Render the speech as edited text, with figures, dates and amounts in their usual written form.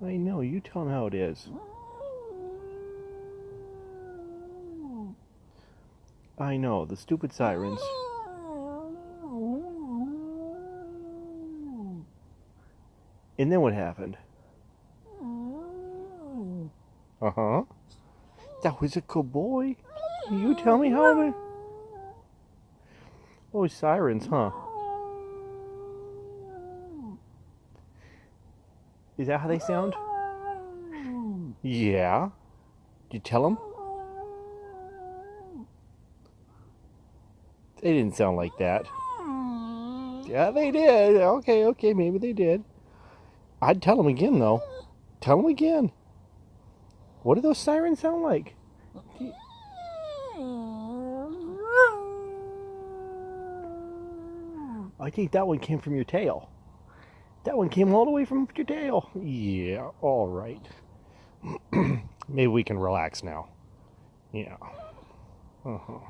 I know, you tell him how it is. I know, the stupid sirens. And then what happened? Uh-huh. That was a good boy. You tell me how it... Oh, sirens, huh? Is that how they sound? Yeah. Did you tell them? They didn't sound like that. Yeah, they did. Okay, maybe they did. I'd tell them again, though. Tell them again. What do those sirens sound like? I think that one came from your tail. That one came all the way from your tail. Yeah, all right. Maybe we can relax now. Yeah. Uh-huh.